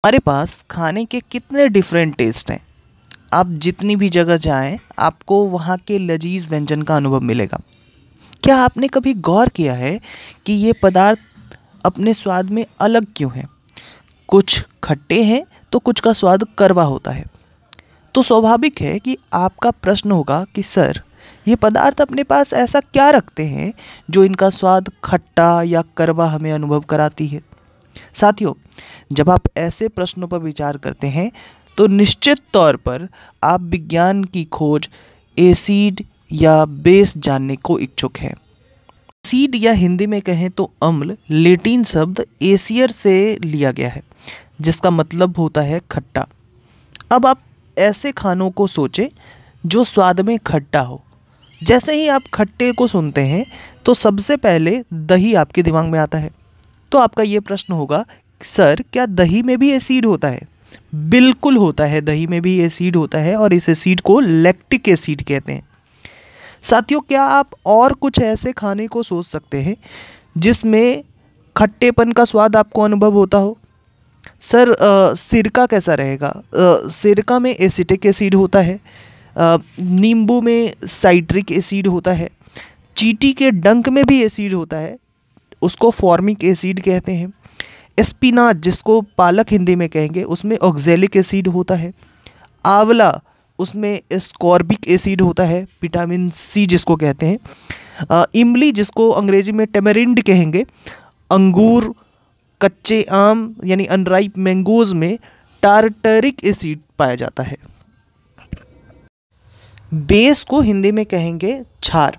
हमारे पास खाने के कितने डिफरेंट टेस्ट हैं। आप जितनी भी जगह जाएं, आपको वहाँ के लजीज व्यंजन का अनुभव मिलेगा। क्या आपने कभी गौर किया है कि ये पदार्थ अपने स्वाद में अलग क्यों हैं? कुछ खट्टे हैं तो कुछ का स्वाद कड़वा होता है। तो स्वाभाविक है कि आपका प्रश्न होगा कि सर, ये पदार्थ अपने पास ऐसा क्या रखते हैं जो इनका स्वाद खट्टा या कड़वा हमें अनुभव कराती है। साथियों, जब आप ऐसे प्रश्नों पर विचार करते हैं तो निश्चित तौर पर आप विज्ञान की खोज एसिड या बेस जानने को इच्छुक हैं। एसिड या हिंदी में कहें तो अम्ल लैटिन शब्द एसियर से लिया गया है, जिसका मतलब होता है खट्टा। अब आप ऐसे खानों को सोचें जो स्वाद में खट्टा हो। जैसे ही आप खट्टे को सुनते हैं तो सबसे पहले दही आपके दिमाग में आता है। तो आपका ये प्रश्न होगा, सर क्या दही में भी एसिड होता है? बिल्कुल होता है, दही में भी एसिड होता है और इस एसिड को लैक्टिक एसिड कहते हैं। साथियों, क्या आप और कुछ ऐसे खाने को सोच सकते हैं जिसमें खट्टेपन का स्वाद आपको अनुभव होता हो? सर, सिरका कैसा रहेगा? सिरका में एसिटिक एसिड होता है। नींबू में साइट्रिक एसिड होता है। चींटी के डंक में भी एसिड होता है, उसको फॉर्मिक एसिड कहते हैं। स्पिनाच, जिसको पालक हिंदी में कहेंगे, उसमें ऑक्जेलिक एसिड होता है। आंवला, उसमें एस्कॉर्बिक एसिड होता है, विटामिन सी जिसको कहते हैं। इमली, जिसको अंग्रेजी में टेमरिंड कहेंगे। अंगूर, कच्चे आम यानी अनराइप मैंगोज में टार्टरिक एसिड पाया जाता है। बेस को हिंदी में कहेंगे क्षार।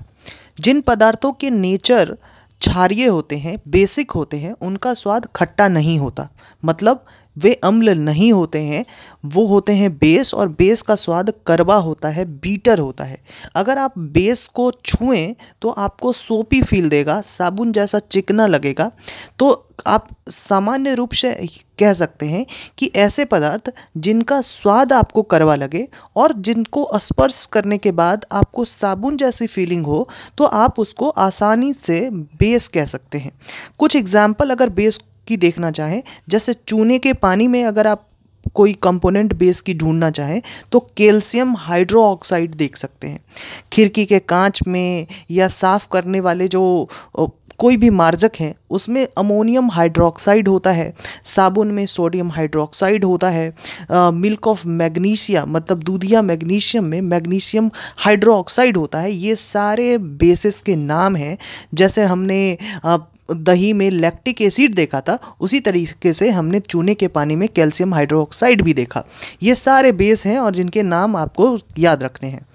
जिन पदार्थों के नेचर क्षारीय होते हैं, बेसिक होते हैं, उनका स्वाद खट्टा नहीं होता, मतलब वे अम्ल नहीं होते हैं, वो होते हैं बेस। और बेस का स्वाद कड़वा होता है, बीटर होता है। अगर आप बेस को छुएं तो आपको सोपी फील देगा, साबुन जैसा चिकना लगेगा। तो आप सामान्य रूप से कह सकते हैं कि ऐसे पदार्थ जिनका स्वाद आपको कड़वा लगे और जिनको स्पर्श करने के बाद आपको साबुन जैसी फीलिंग हो, तो आप उसको आसानी से बेस कह सकते हैं। कुछ एग्जाम्पल अगर बेस की देखना चाहें, जैसे चूने के पानी में अगर आप कोई कंपोनेंट बेस की ढूंढना चाहें तो कैल्शियम हाइड्रोक्साइड देख सकते हैं। खिड़की के कांच में या साफ़ करने वाले जो कोई भी मार्जक हैं, उसमें अमोनियम हाइड्रोक्साइड होता है। साबुन में सोडियम हाइड्रोक्साइड होता है। मिल्क ऑफ मैग्नीशिया, मतलब दूधिया मैग्नीशियम में मैग्नीशियम हाइड्रोक्साइड होता है। ये सारे बेसिस के नाम हैं। जैसे हमने दही में लैक्टिक एसिड देखा था, उसी तरीके से हमने चूने के पानी में कैल्शियम हाइड्रोक्साइड भी देखा। ये सारे बेस हैं और जिनके नाम आपको याद रखने हैं।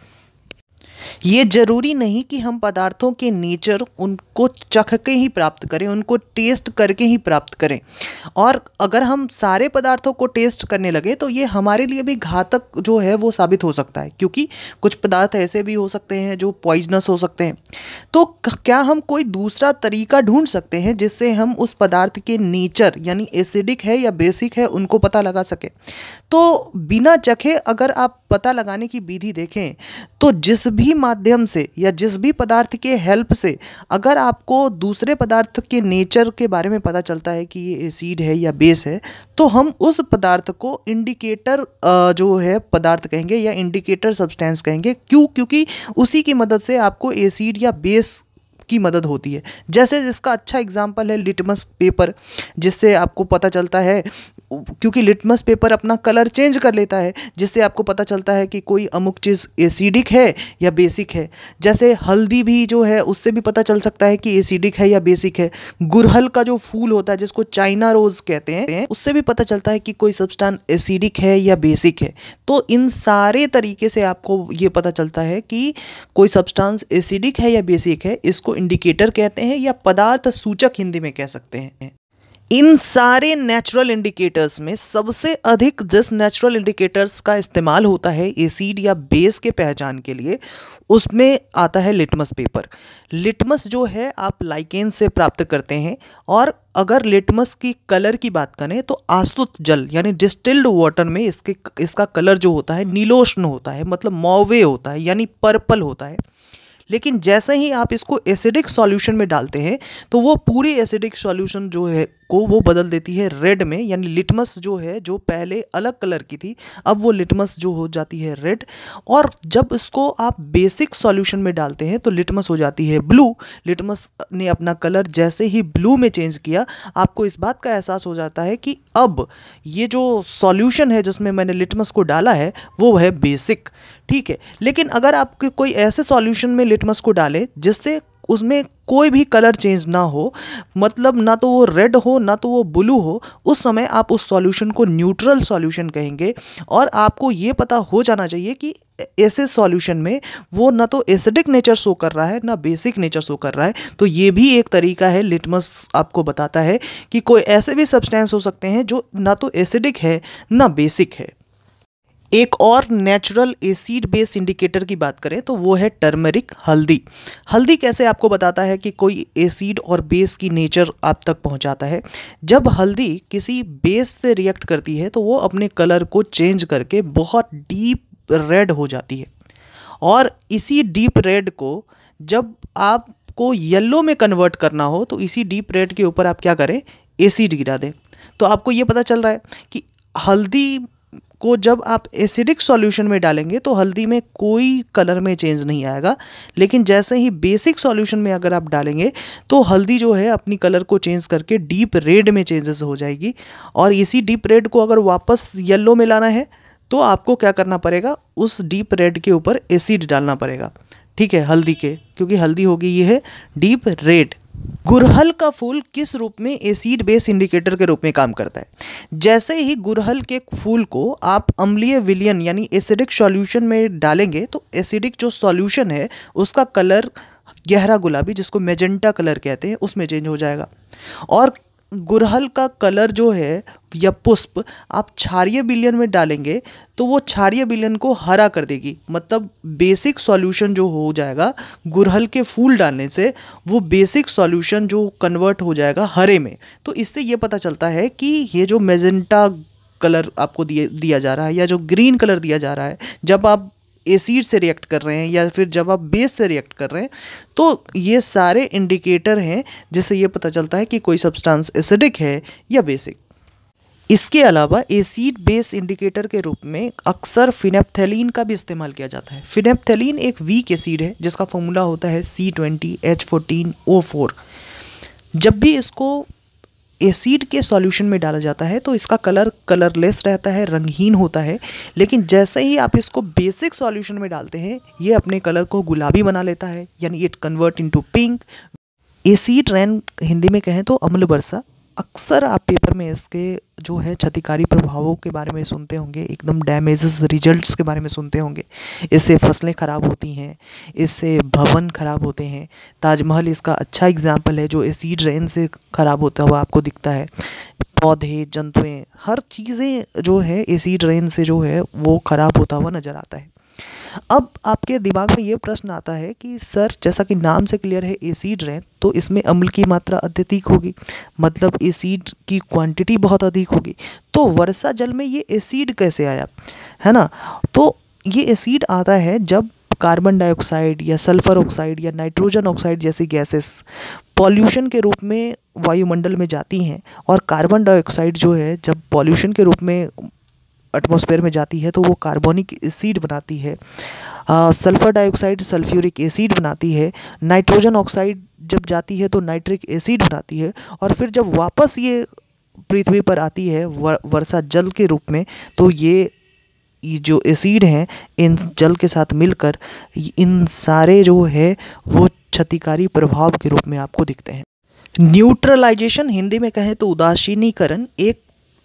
ये जरूरी नहीं कि हम पदार्थों के नेचर उनको चख के ही प्राप्त करें, उनको टेस्ट करके ही प्राप्त करें। और अगर हम सारे पदार्थों को टेस्ट करने लगे तो ये हमारे लिए भी घातक जो है वो साबित हो सकता है, क्योंकि कुछ पदार्थ ऐसे भी हो सकते हैं जो पॉइजनस हो सकते हैं। तो क्या हम कोई दूसरा तरीका ढूंढ सकते हैं जिससे हम उस पदार्थ के नेचर यानी एसिडिक है या बेसिक है उनको पता लगा सके? तो बिना चखे अगर आप पता लगाने की विधि देखें तो जिस भी माध्यम से या जिस भी पदार्थ के हेल्प से अगर आपको दूसरे पदार्थ के नेचर के बारे में पता चलता है कि ये एसिड है या बेस है, तो हम उस पदार्थ को इंडिकेटर जो है पदार्थ कहेंगे या इंडिकेटर सब्सटेंस कहेंगे। क्यों? क्योंकि उसी की मदद से आपको एसिड या बेस की मदद होती है। जैसे जिसका अच्छा एग्जाम्पल है लिटमस पेपर, जिससे आपको पता चलता है, क्योंकि लिटमस पेपर अपना कलर चेंज कर लेता है, जिससे आपको पता चलता है कि कोई अमुक चीज़ एसिडिक है या बेसिक है। जैसे हल्दी भी जो है उससे भी पता चल सकता है कि एसिडिक है या बेसिक है। गुड़हल का जो फूल होता है जिसको चाइना रोज कहते हैं, उससे भी पता चलता है कि कोई सब्सटेंस एसिडिक है या बेसिक है। तो इन सारे तरीके से आपको ये पता चलता है कि कोई सब्सटेंस एसिडिक है या बेसिक है। इसको इंडिकेटर कहते हैं या पदार्थ सूचक हिंदी में कह सकते हैं। इन सारे नेचुरल इंडिकेटर्स में सबसे अधिक जिस नेचुरल इंडिकेटर्स का इस्तेमाल होता है एसिड या बेस के पहचान के लिए, उसमें आता है लिटमस पेपर। लिटमस जो है आप लाइकेन से प्राप्त करते हैं। और अगर लिटमस की कलर की बात करें तो आसुत जल यानी डिस्टिल्ड वाटर में इसका कलर जो होता है नीलोष्ण होता है, मतलब मौवे होता है यानी पर्पल होता है। लेकिन जैसे ही आप इसको एसिडिक सॉल्यूशन में डालते हैं तो वो पूरी एसिडिक सॉल्यूशन जो है को वो बदल देती है रेड में, यानी लिटमस जो है, जो पहले अलग कलर की थी, अब वो लिटमस जो हो जाती है रेड। और जब इसको आप बेसिक सॉल्यूशन में डालते हैं तो लिटमस हो जाती है ब्लू। लिटमस ने अपना कलर जैसे ही ब्लू में चेंज किया, आपको इस बात का एहसास हो जाता है कि अब ये जो सॉल्यूशन है जिसमें मैंने लिटमस को डाला है वो है बेसिक। ठीक है, लेकिन अगर आप कोई ऐसे सॉल्यूशन में लिटमस को डालें जिससे उसमें कोई भी कलर चेंज ना हो, मतलब ना तो वो रेड हो ना तो वो ब्लू हो, उस समय आप उस सॉल्यूशन को न्यूट्रल सॉल्यूशन कहेंगे। और आपको ये पता हो जाना चाहिए कि ऐसे सॉल्यूशन में वो ना तो एसिडिक नेचर शो कर रहा है ना बेसिक नेचर शो कर रहा है। तो ये भी एक तरीका है, लिटमस आपको बताता है कि कोई ऐसे भी सब्सटेंस हो सकते हैं जो ना तो एसिडिक है ना बेसिक है। एक और नेचुरल एसिड बेस इंडिकेटर की बात करें तो वो है टर्मरिक, हल्दी। हल्दी कैसे आपको बताता है कि कोई एसिड और बेस की नेचर आप तक पहुंचाता है? जब हल्दी किसी बेस से रिएक्ट करती है तो वो अपने कलर को चेंज करके बहुत डीप रेड हो जाती है, और इसी डीप रेड को जब आपको येलो में कन्वर्ट करना हो तो इसी डीप रेड के ऊपर आप क्या करें, एसिड गिरा दें। तो आपको ये पता चल रहा है कि हल्दी को जब आप एसिडिक सॉल्यूशन में डालेंगे तो हल्दी में कोई कलर में चेंज नहीं आएगा, लेकिन जैसे ही बेसिक सॉल्यूशन में अगर आप डालेंगे तो हल्दी जो है अपनी कलर को चेंज करके डीप रेड में चेंजेस हो जाएगी। और इसी डीप रेड को अगर वापस येलो में लाना है तो आपको क्या करना पड़ेगा, उस डीप रेड के ऊपर एसिड डालना पड़ेगा। ठीक है, हल्दी के, क्योंकि हल्दी होगी ये है डीप रेड। गुड़हल का फूल किस रूप में एसिड बेस इंडिकेटर के रूप में काम करता है? जैसे ही गुड़हल के फूल को आप अम्लीय विलयन यानी एसिडिक सॉल्यूशन में डालेंगे तो एसिडिक जो सॉल्यूशन है उसका कलर गहरा गुलाबी, जिसको मेजेंटा कलर कहते हैं, उसमें चेंज हो जाएगा। और गुड़हल का कलर जो है या पुष्प आप क्षारीय विलयन में डालेंगे तो वो क्षारीय विलयन को हरा कर देगी, मतलब बेसिक सॉल्यूशन जो हो जाएगा गुड़हल के फूल डालने से, वो बेसिक सॉल्यूशन जो कन्वर्ट हो जाएगा हरे में। तो इससे ये पता चलता है कि ये जो मेजेंटा कलर आपको दिया जा रहा है या जो ग्रीन कलर दिया जा रहा है जब आप एसिड से रिएक्ट कर रहे हैं या फिर जब आप बेस से रिएक्ट कर रहे हैं, तो ये सारे इंडिकेटर हैं जिससे ये पता चलता है कि कोई सब्सटेंस एसिडिक है या बेसिक। इसके अलावा एसिड बेस इंडिकेटर के रूप में अक्सर फिनेप्थेलीन का भी इस्तेमाल किया जाता है। फिनेप्थेलीन एक वीक एसिड है जिसका फॉर्मूला होता है C20H14O4। जब भी इसको एसिड के सॉल्यूशन में डाला जाता है तो इसका कलर कलरलेस रहता है, रंगहीन होता है, लेकिन जैसे ही आप इसको बेसिक सॉल्यूशन में डालते हैं ये अपने कलर को गुलाबी बना लेता है, यानी it convert into pink. Acid rain Hindi में कहें तो अम्ल वर्षा। अक्सर आप पेपर में इसके जो है क्षतिकारी प्रभावों के बारे में सुनते होंगे, एकदम डैमेजेस रिजल्ट्स के बारे में सुनते होंगे। इससे फसलें ख़राब होती हैं, इससे भवन ख़राब होते हैं। ताजमहल इसका अच्छा एग्जाम्पल है जो एसिड रेन से ख़राब होता हुआ आपको दिखता है। पौधे, जंतुएं, हर चीज़ें जो है एसिड रेन से जो है वो ख़राब होता हुआ नज़र आता है। अब आपके दिमाग में ये प्रश्न आता है कि सर, जैसा कि नाम से क्लियर है एसिड रेन, तो इसमें अम्ल की मात्रा अत्यधिक होगी, मतलब एसिड की क्वांटिटी बहुत अधिक होगी, तो वर्षा जल में ये एसिड कैसे आया, है ना? तो ये एसिड आता है जब कार्बन डाइऑक्साइड या सल्फर ऑक्साइड या नाइट्रोजन ऑक्साइड जैसी गैसेस पॉल्यूशन के रूप में वायुमंडल में जाती हैं, और कार्बन डाइऑक्साइड जो है जब पॉल्यूशन के रूप में एटमॉस्फेयर में जाती है तो वो कार्बोनिक एसिड बनाती है। सल्फर डाइऑक्साइड सल्फ्यूरिक एसिड बनाती है। नाइट्रोजन ऑक्साइड जब जाती है तो नाइट्रिक एसिड बनाती है, और फिर जब वापस ये पृथ्वी पर आती है वर्षा जल के रूप में, तो ये जो एसिड हैं इन जल के साथ मिलकर इन सारे जो है वो क्षतिकारी प्रभाव के रूप में आपको दिखते हैं। न्यूट्रलाइजेशन हिंदी में कहें तो उदासीनीकरण एक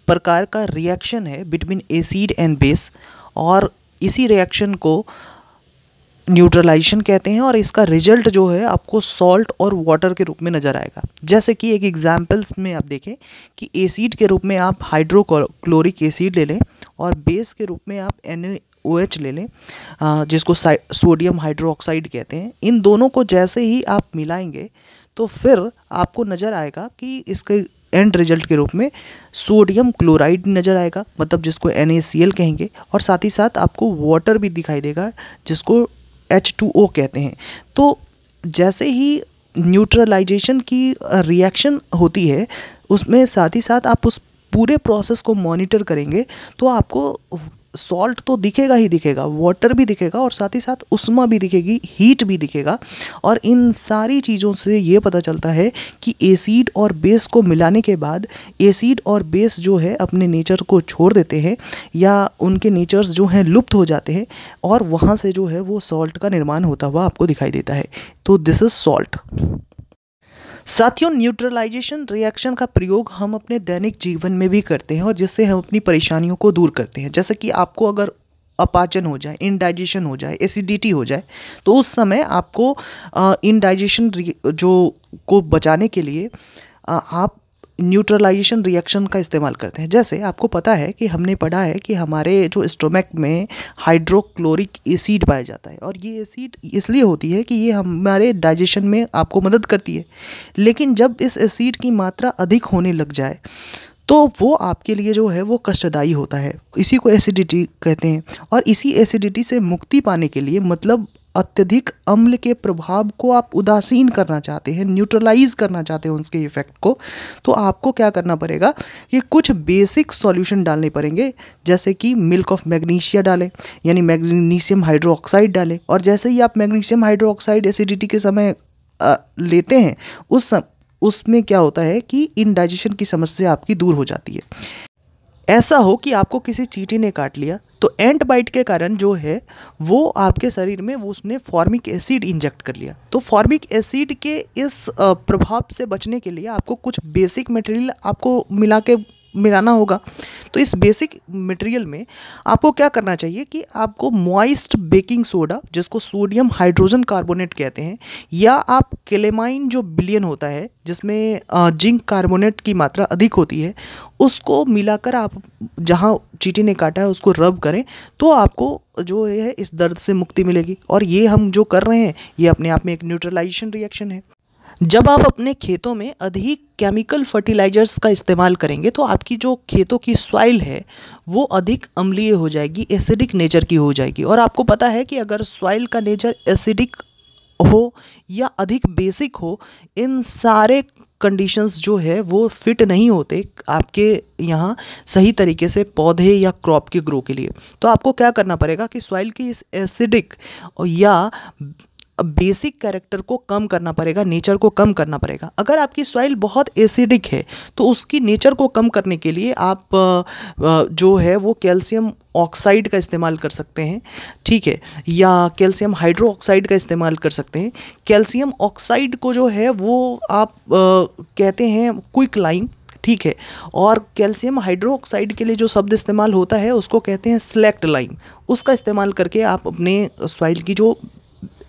प्रकार का रिएक्शन है बिटवीन एसिड एंड बेस, और इसी रिएक्शन को न्यूट्रलाइजेशन कहते हैं, और इसका रिजल्ट जो है आपको सॉल्ट और वाटर के रूप में नज़र आएगा। जैसे कि एक एग्जांपल्स में आप देखें कि एसिड के रूप में आप हाइड्रोक्लोरिक एसिड ले लें और बेस के रूप में आप NaOH ले लें, जिसको सोडियम हाइड्रोक्साइड कहते हैं। इन दोनों को जैसे ही आप मिलाएंगे तो फिर आपको नज़र आएगा कि इसके एंड रिजल्ट के रूप में सोडियम क्लोराइड नज़र आएगा, मतलब जिसको NaCl कहेंगे, और साथ ही साथ आपको वाटर भी दिखाई देगा जिसको H2O कहते हैं। तो जैसे ही न्यूट्रलाइजेशन की रिएक्शन होती है उसमें साथ ही साथ आप उस पूरे प्रोसेस को मॉनिटर करेंगे तो आपको सॉल्ट तो दिखेगा ही दिखेगा, वाटर भी दिखेगा और साथ ही साथ उष्मा भी दिखेगी, हीट भी दिखेगा। और इन सारी चीज़ों से ये पता चलता है कि एसिड और बेस को मिलाने के बाद एसिड और बेस जो है अपने नेचर को छोड़ देते हैं या उनके नेचर्स जो हैं लुप्त हो जाते हैं और वहाँ से जो है वो सॉल्ट का निर्माण होता हुआ आपको दिखाई देता है। तो दिस इज़ सॉल्ट। साथियों, न्यूट्रलाइजेशन रिएक्शन का प्रयोग हम अपने दैनिक जीवन में भी करते हैं और जिससे हम अपनी परेशानियों को दूर करते हैं। जैसे कि आपको अगर अपाचन हो जाए, इंडाइजेशन हो जाए, एसिडिटी हो जाए, तो उस समय आपको इंडाइजेशन जो को बचाने के लिए आप न्यूट्रलाइजेशन रिएक्शन का इस्तेमाल करते हैं। जैसे आपको पता है कि हमने पढ़ा है कि हमारे जो स्टोमक में हाइड्रोक्लोरिक एसिड पाया जाता है और ये एसिड इसलिए होती है कि ये हमारे डाइजेशन में आपको मदद करती है। लेकिन जब इस एसिड की मात्रा अधिक होने लग जाए तो वो आपके लिए जो है वो कष्टदायी होता है। इसी को एसिडिटी कहते हैं। और इसी एसिडिटी से मुक्ति पाने के लिए, मतलब अत्यधिक अम्ल के प्रभाव को आप उदासीन करना चाहते हैं, न्यूट्रलाइज करना चाहते हैं उसके इफ़ेक्ट को, तो आपको क्या करना पड़ेगा कि कुछ बेसिक सॉल्यूशन डालने पड़ेंगे। जैसे कि मिल्क ऑफ मैग्नीशिया डालें, यानी मैग्नीशियम हाइड्रोक्साइड डालें। और जैसे ही आप मैग्नीशियम हाइड्रोक्साइड एसिडिटी के समय लेते हैं उसमें क्या होता है कि इनडाइजेशन की समस्या आपकी दूर हो जाती है। ऐसा हो कि आपको किसी चींटी ने काट लिया तो एंट बाइट के कारण जो है वो आपके शरीर में वो उसने फॉर्मिक एसिड इंजेक्ट कर लिया। तो फॉर्मिक एसिड के इस प्रभाव से बचने के लिए आपको कुछ बेसिक मटेरियल आपको मिलाना होगा। तो इस बेसिक मटेरियल में आपको क्या करना चाहिए कि आपको मॉइस्ट बेकिंग सोडा, जिसको सोडियम हाइड्रोजन कार्बोनेट कहते हैं, या आप क्लेमाइन जो विलयन होता है जिसमें जिंक कार्बोनेट की मात्रा अधिक होती है, उसको मिलाकर आप जहाँ चींटी ने काटा है उसको रब करें तो आपको जो है इस दर्द से मुक्ति मिलेगी। और ये हम जो कर रहे हैं ये अपने आप में एक न्यूट्रलाइजेशन रिएक्शन है। जब आप अपने खेतों में अधिक केमिकल फर्टिलाइजर्स का इस्तेमाल करेंगे तो आपकी जो खेतों की सॉइल है वो अधिक अम्लीय हो जाएगी, एसिडिक नेचर की हो जाएगी। और आपको पता है कि अगर सॉइल का नेचर एसिडिक हो या अधिक बेसिक हो, इन सारे कंडीशंस जो है वो फिट नहीं होते आपके यहाँ सही तरीके से पौधे या क्रॉप के ग्रो के लिए। तो आपको क्या करना पड़ेगा कि सॉइल की इस एसिडिक या बेसिक कैरेक्टर को कम करना पड़ेगा, नेचर को कम करना पड़ेगा। अगर आपकी सॉइल बहुत एसिडिक है तो उसकी नेचर को कम करने के लिए आप जो है वो कैल्शियम ऑक्साइड का इस्तेमाल कर सकते हैं, ठीक है, या कैल्शियम हाइड्रोक्साइड का इस्तेमाल कर सकते हैं। कैल्शियम ऑक्साइड को जो है वो आप कहते हैं क्विक लाइम, ठीक है, और कैल्शियम हाइड्रोक्साइड के लिए जो शब्द इस्तेमाल होता है उसको कहते हैं स्लेक्ट लाइम। उसका इस्तेमाल करके आप अपने सॉइल की जो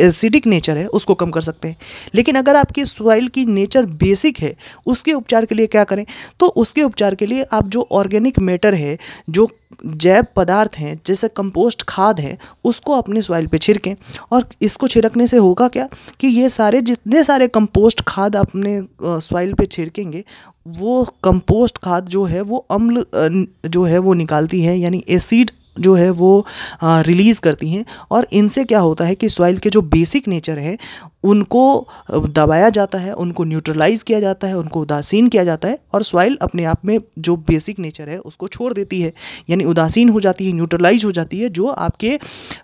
एसिडिक नेचर है उसको कम कर सकते हैं। लेकिन अगर आपकी सॉइल की नेचर बेसिक है, उसके उपचार के लिए क्या करें? तो उसके उपचार के लिए आप जो ऑर्गेनिक मैटर है, जो जैव पदार्थ हैं, जैसे कंपोस्ट खाद है, उसको अपने सॉइल पे छिड़कें। और इसको छिड़कने से होगा क्या कि ये सारे जितने सारे कंपोस्ट खाद अपने सॉइल पे छिड़केंगे, वो कंपोस्ट खाद जो है वो अम्ल जो है वो निकालती है, यानी एसिड जो है वो रिलीज़ करती हैं। और इनसे क्या होता है कि सॉइल के जो बेसिक नेचर है उनको दबाया जाता है, उनको न्यूट्रलाइज किया जाता है, उनको उदासीन किया जाता है और सॉइल अपने आप में जो बेसिक नेचर है उसको छोड़ देती है, यानी उदासीन हो जाती है, न्यूट्रलाइज हो जाती है, जो आपके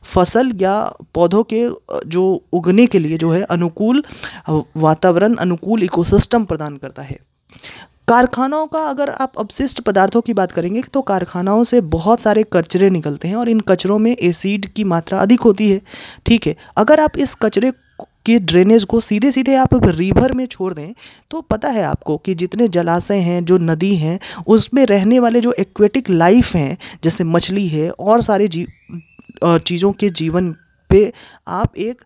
फसल या पौधों के जो उगने के लिए जो है अनुकूल वातावरण, अनुकूल इकोसिस्टम प्रदान करता है। कारखानाओं का अगर आप अपशिष्ट पदार्थों की बात करेंगे तो कारखानाओं से बहुत सारे कचरे निकलते हैं और इन कचरों में एसिड की मात्रा अधिक होती है, ठीक है। अगर आप इस कचरे के ड्रेनेज को सीधे सीधे आप रिवर में छोड़ दें तो पता है आपको कि जितने जलाशय हैं, जो नदी हैं, उसमें रहने वाले जो एक्वेटिक लाइफ हैं, जैसे मछली है और सारे चीज़ों के जीवन पे आप एक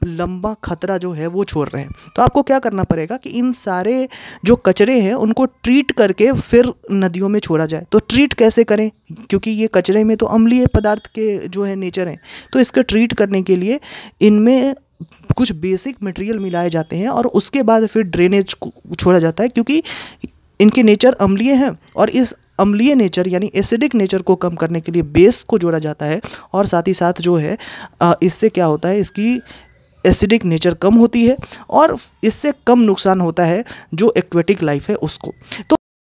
लंबा खतरा जो है वो छोड़ रहे हैं। तो आपको क्या करना पड़ेगा कि इन सारे जो कचरे हैं उनको ट्रीट करके फिर नदियों में छोड़ा जाए। तो ट्रीट कैसे करें, क्योंकि ये कचरे में तो अम्लीय पदार्थ के जो है नेचर हैं, तो इसके ट्रीट करने के लिए इनमें कुछ बेसिक मटेरियल मिलाए जाते हैं और उसके बाद फिर ड्रेनेज को छोड़ा जाता है, क्योंकि इनके नेचर अम्लीय हैं और इस अम्लीय नेचर यानी एसिडिक नेचर को कम करने के लिए बेस को जोड़ा जाता है। और साथ ही साथ जो है इससे क्या होता है, इसकी एसिडिक नेचर कम होती है और इससे कम नुकसान होता है जो एक्वेटिक लाइफ है उसको। तो